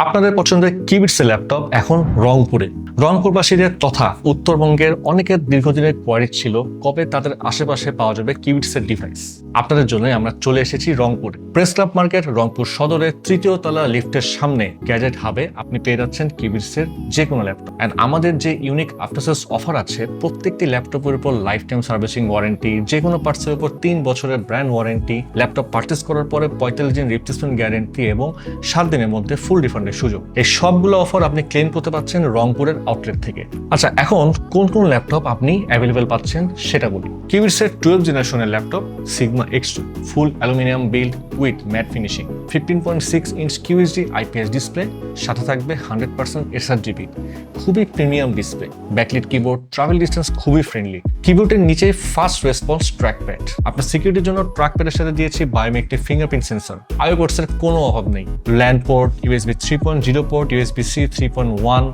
আপনাদের পছন্দের কিবিটসের ল্যাপটপ এখন রংপুরবাসীদের তথা উত্তরবঙ্গের অনেকের দীর্ঘদিনের কোয়ারি ছিল কবে তাদের আশেপাশে পাওয়া যাবে কিবিটসের ডিভাইস। আপনাদের জন্য আমরা চলে এসেছি রংপুরে। প্রেস ক্লাব মার্কেট রংপুর সদরের তৃতীয় তলা লিফটের সামনে গ্যাজেট হাবে আপনি পেয়ে যাচ্ছেন কিবিটসের যে কোনো ল্যাপটপ। অ্যান্ড আমাদের যে ইউনিক আফটার সেলস অফার আছে, প্রত্যেকটি ল্যাপটপের উপর লাইফ টাইম সার্ভিসিং ওয়ারেন্টি, যে কোনো পার্টসের উপর 3 বছরের ব্র্যান্ড ওয়ারেন্টি, ল্যাপটপ পারচেস করার পরে 45 দিন রিপ্লেসমেন্ট গ্যারেন্টি এবং 7 দিনের মধ্যে ফুল রিফান্ডের সুযোগ। এই সবগুলো অফার আপনি ক্লেম করতে পারছেন রংপুরের আউটলেট থেকে। আচ্ছা, এখন কোন কোন ল্যাপটপ আপনি অ্যাভেলেবেল পাচ্ছেন সেটা বলি। কিবিটসের 12 জেনারেশনের laptop sigma X2 full aluminium build with mat finishing, 15.6 inch QHD IPS display, সাথে থাকবে 100% sRGB, খুবই premium display, backlit keyboard, travel distance খুবই ফ্রেন্ডলি। কিবোর্ডের নিচে ফাস্ট রেসপন্স ট্র্যাকপ্যাড। আপনার সিকিউরিটির জন্য ট্র্যাকপ্যাডের সাথে দিয়েছি বায়োমেট্রিক ফিঙ্গারপ্রিন্ট সেন্সর। আইও পোর্টসের কোনো অভাব নেই। LAN port, USB 3.0 port, USB-C 3.1,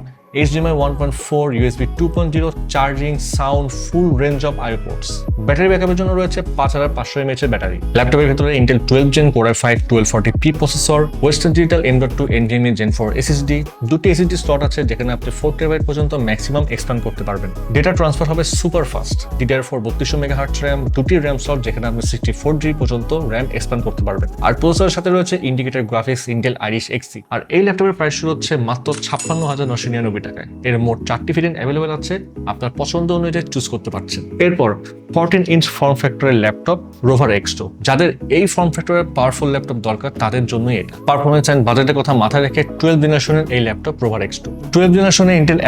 HDMI 1.4, USB 2.0, charging, sound, full range of IO ports. Battery ব্যাকআপের জন্য রয়েছে 5500 mAh এর ব্যাটারি। ল্যাপটপের ভেতরে Intel 12 Gen Core i5 1240p processor, western digital M.2 NVMe Gen 4 SSD, দুটি SSD স্লট আছে যেখানে আপনি 4TB পর্যন্ত ম্যাক্সিমাম এক্সপ্যান্ড করতে পারবেন। ডেটা ট্রান্সফার হবে super fast. DDR4 32 MHz RAM, দুটি RAM স্লট যেখানে আপনি 64GB পর্যন্ত RAM এক্সপ্যান্ড করতে পারবেন। আর প্রসেসরের সাথে রয়েছে indicated graphics Intel Iris Xe। আর এই ল্যাপটপের প্রাইস শুরু হচ্ছে মাত্র 56,999 টাকায়। এর মোট 4টি ভেরিয়েন্ট অ্যাভেলেবল আছে, আপনার পছন্দ অনুযায়ী চুজ করতে পারছেন। এরপর 14 ইঞ্চ ফর্ম ফ্যাক্টরের ল্যাপটপ Rover X2। যাদের এই ফর্ম ফ্যাক্টরের পাওয়ারফুল ল্যাপটপ দরকার তাদের জন্যই এটা। পারফরম্যান্স এন্ড বাজেটের কথা মাথায় রেখে 12 জেনারেশনের এই ল্যাপটপ Rover X2। 12 জেনারেশনে Intel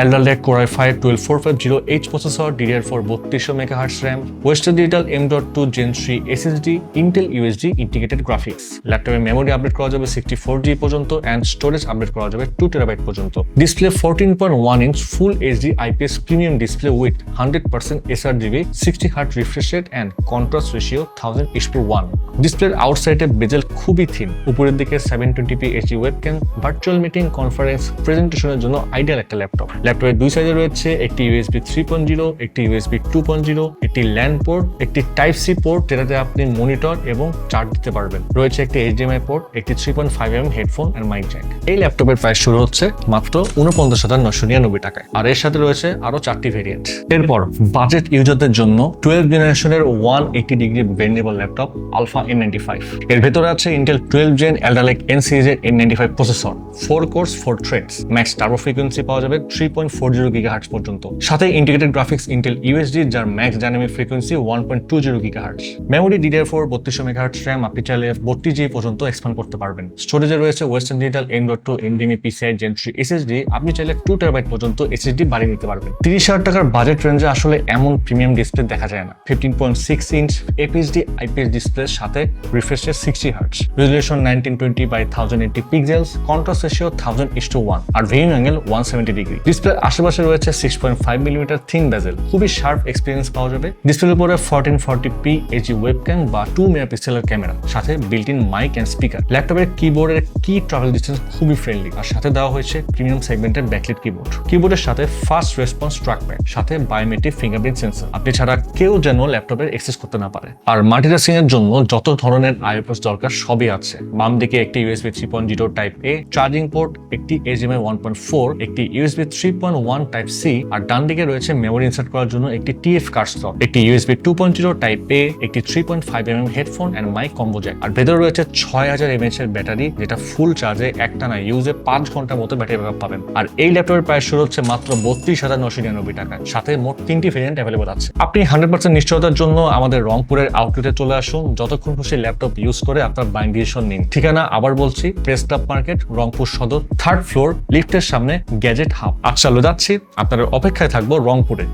Core i5 12450H processor, DDR4 3200 MHz RAM, western digital M.2 Gen 3 SSD, Intel USD integrated graphics. ল্যাপটপে মেমোরি আপডেট করা যাবে 64GB পর্যন্ত এন্ড স্টোরেজ আপডেট করা যাবে 2TB পর্যন্ত। Display 14.1 inch full HD IPS premium display with 100% sRGB, 60Hz refresh rate and contrast ratio 1000:1। ডিসপ্লের আউটসাইডে বেজেল খুবই thin. উপরের দিকে 720p HD webcam, virtual meeting, conference, প্রেজেন্টেশনের জন্য আইডিয়াল একটা ল্যাপটপ। ল্যাপটপের দুই সাইডে রয়েছে একটি USB 3.0, একটি USB 2.0, একটি ল্যান্ড পোর্ট, একটি টাইপ সি পোর্ট যেটাতে আপনি মনিটর এবং চার্জ দিতে পারবেন। রয়েছে একটি HDMI পোর্ট, একটি 3.5mm headphone and mic Jack. এই ল্যাপটপের প্রাইস শুরু হচ্ছে মাত্র 49,999 টাকায়। আর এর সাথে রয়েছে আরো 4টি ভেরিয়েন্ট। এরপর বাজেট ইউজারদের জন্য 12 জেনারেশনের 180 ডিগ্রি বেন্ডেবল ল্যাপটপ আলফা N95। এর ভেতরে আছে Intel 12 Gen Alder Lake N সিরিজের N95 processor, 4 course 4 threads, max turbo frequency পাওয়া যাবে 3.40 GHz পর্যন্ত। সাথে ইন্টিগ্রেটেড গ্রাফিক্স Intel USD যার max dynamic frequency 1.20 GHz। Memory DDR4 3200 MHz RAM, আপনি চাইলে 32GB পর্যন্ত এক্সপ্যান্ড করতে পারবেন। স্টোরেজে রয়েছে western digital M.2 NVMe PCI Gen 3 SSD, আপনি চাইলে 2TB পর্যন্ত SSD বাড়িয়ে নিতে পারবেন। 30,000 টাকার বাজেট রেঞ্জে আসলে এমন প্রিমিয়াম ডিসপ্লে দেখা যায় না। 15.6 ইঞ্চ FHD IPS ডিসপ্লের সাথে refresh rate 60Hz, resolution 1920x1080 pixels, contrast ratio 1000:1 আর ভিউইং অ্যাঙ্গেল 170 ডিগ্রি। ডিসপ্লের আশেপাশে রয়েছে 6.5mm থিন বেজেল, খুবই শার্প এক্সপিরিয়েন্স পাওয়া যাবে। ডিসপ্লের উপরে 1440p HD ওয়েবক্যাম বা 2 মেগাপিক্সেলের ক্যামেরা, সাথে built in mic and speaker. ল্যাপটপের কিবোর্ডের কি ট্রাভেল ডিস্টেন্স খুবই ফ্রেন্ডলি, আর সাথে দেওয়া হয়েছে প্রিমিয়াম সেগমেন্টের ব্যাকলিট কিবোর্ড। কিবোর্ডের সাথে ফাস্ট রেসপন্স ট্র্যাকপ্যাড, সাথে বায়োমেট্রিক ফিঙ্গারপ্রিন্ট সেন্সর। আপনি ছাড়া কেউ যেন ল্যাপটপের অ্যাক্সেস করতে না পারে। আর মাল্টিটাস্কিং এর জন্য যত ধরনের আইওএস দরকার সবই আছে। বাম দিকে একটি USB 3.0 type A charging port, একটি HDMI 1.4, একটি USB 3.1 টাইপ C, আর ডান দিকে রয়েছে মেমোরি ইনসার্ট করার জন্য একটি TF কার্ড স্লট, একটি USB 2.0 টাইপ A, একটি 3.5mm headphone and mic combo jack. আর ভেতরে রয়েছে 6000 mAh এর ব্যাটারি, যেটা ফুল চার্জে একটানা ইউজে 5 ঘন্টার মতো ব্যাটারি ব্যাকআপ পাবেন। আর এই ল্যাপটপের প্রাইস শুরু হচ্ছে মাত্র 32,999 টাকায়। সাথে মোট 3টি ভেরিয়েন্ট অ্যাভেলেবল আছে। আপনি 100% নিশ্চয়তার জন্য আমাদের রংপুরের আউটলেটে চলে আসুন। যতক্ষণ খুশি ল্যাপটপ ইউজ করে আপনার বাইং ডিসিশন নিন। ঠিকানা আবার বলছি, প্রেস ক্লাব মার্কেট রংপুর সদর 3rd ফ্লোর লিফটের সামনে গ্যাজেট হাব। আচ্ছা, যাচ্ছি, আপনাদের অপেক্ষায় থাকবো রংপুরে।